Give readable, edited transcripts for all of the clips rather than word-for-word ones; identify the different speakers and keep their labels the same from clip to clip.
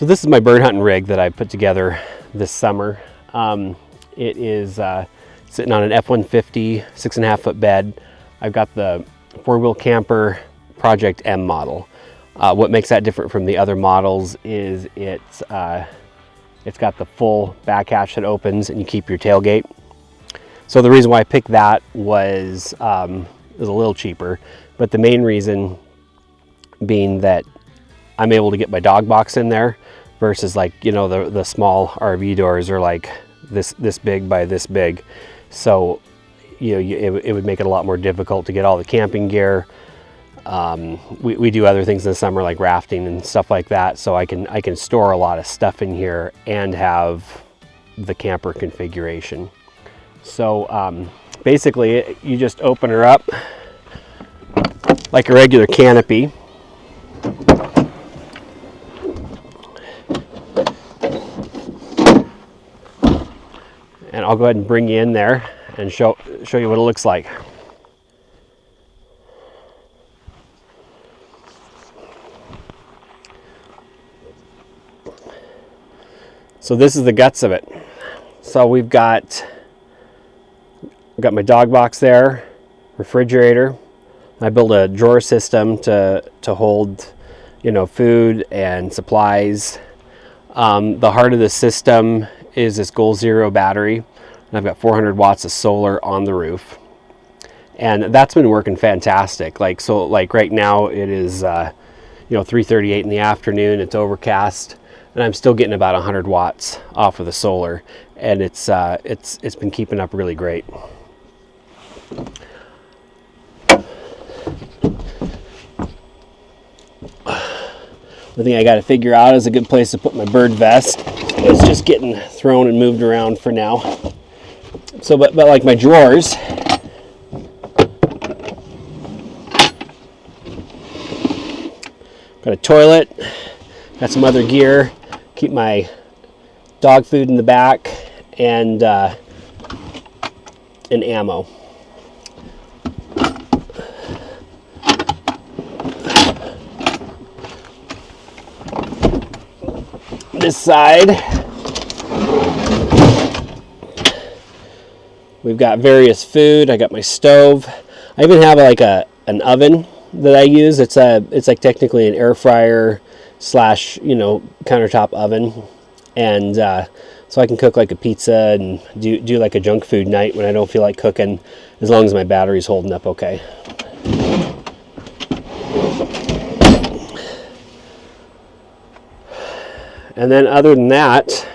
Speaker 1: So this is my bird hunting rig that I put together this summer. It is sitting on an F-150 6.5 foot bed. I've got the 4-wheel camper Project M model. What makes that different from the other models is it's got the full back hatch that opens and you keep your tailgate. So the reason why I picked that was it was a little cheaper, but the main reason being that I'm able to get my dog box in there versus, like, you know, the small RV doors are like this big by this big. So, you know, it would make it a lot more difficult to get all the camping gear. We do other things in the summer like rafting and stuff like that. So I can store a lot of stuff in here and have the camper configuration. So basically you just open her up like a regular canopy. And I'll go ahead and bring you in there and show you what it looks like. So this is the guts of it. So we've got my dog box there, refrigerator. I built a drawer system to hold, you know, food and supplies. The heart of the system is this Goal Zero battery, and I've got 400 watts of solar on the roof, and that's been working fantastic. Like right now it is 3:38 in the afternoon, it's overcast, and I'm still getting about 100 watts off of the solar, and it's been keeping up really great. The thing I got to figure out is a good place to put my bird vest. It's just getting thrown and moved around for now. So, but like my drawers, got a toilet, got some other gear, keep my dog food in the back, and ammo. This side, we've got various food. I got my stove. I even have like an oven that I use. It's like technically an air fryer slash, you know, countertop oven, and so I can cook like a pizza and do like a junk food night when I don't feel like cooking, as long as my battery's holding up okay. And then other than that,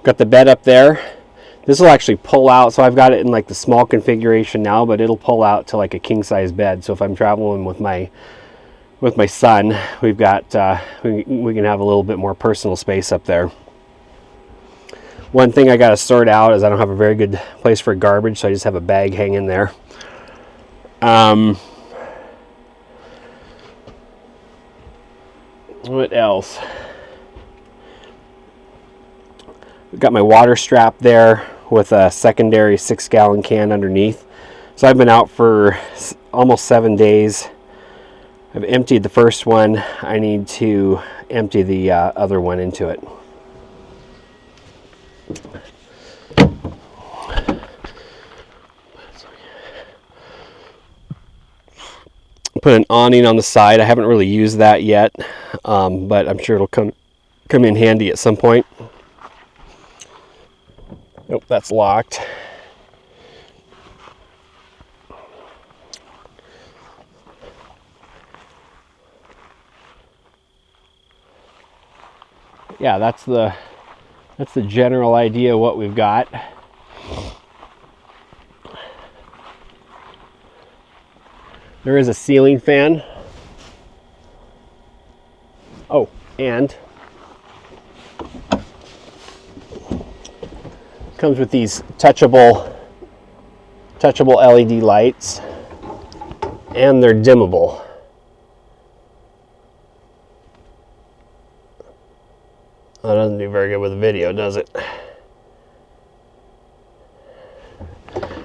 Speaker 1: got the bed up there. This will actually pull out, so I've got it in like the small configuration now, but it'll pull out to like a king size bed. So if I'm traveling with my son, we've got we can have a little bit more personal space up there. One thing I got to sort out is I don't have a very good place for garbage, so I just have a bag hanging there. What else? Got my water strap there with a secondary 6-gallon can underneath. So I've been out for almost 7 days. I've emptied the first one. I need to empty the other one into it. Put an awning on the side. I haven't really used that yet, but I'm sure it'll come in handy at some point. Nope, that's locked. Yeah, that's the general idea of what we've got. There is a ceiling fan. Oh, and comes with these touchable LED lights, and they're dimmable. That doesn't do very good with the video, does it?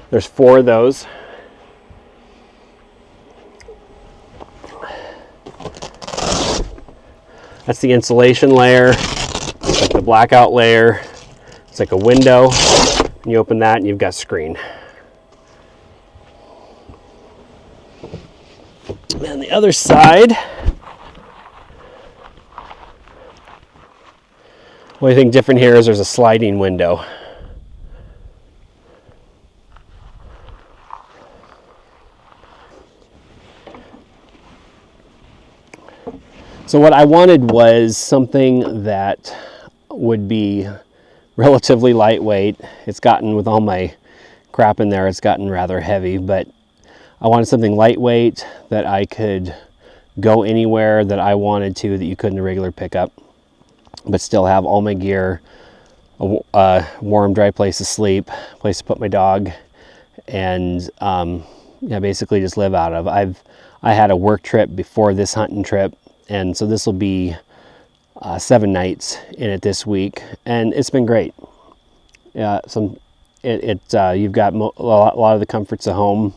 Speaker 1: There's 4 of those. That's the insulation layer. It's like the blackout layer. It's like a window. And you open that and you've got screen. And the other side, only thing different here is there's a sliding window. So what I wanted was something that would be relatively lightweight. It's gotten, with all my crap in there, it's gotten rather heavy, but I wanted something lightweight that I could go anywhere that I wanted to that you couldn't in a regular pickup, but still have all my gear, a warm, dry place to sleep, place to put my dog, and yeah, basically just live out of. I had a work trip before this hunting trip, and so this will be 7 nights in it this week, and it's been great. Yeah, you've got a lot of the comforts of home.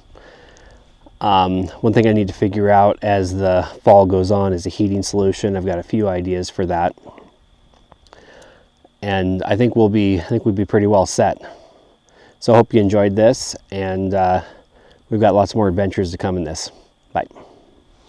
Speaker 1: One thing I need to figure out as the fall goes on is a heating solution. I've got a few ideas for that, and I think we'll be pretty well set. So I hope you enjoyed this, and we've got lots more adventures to come in this. Bye.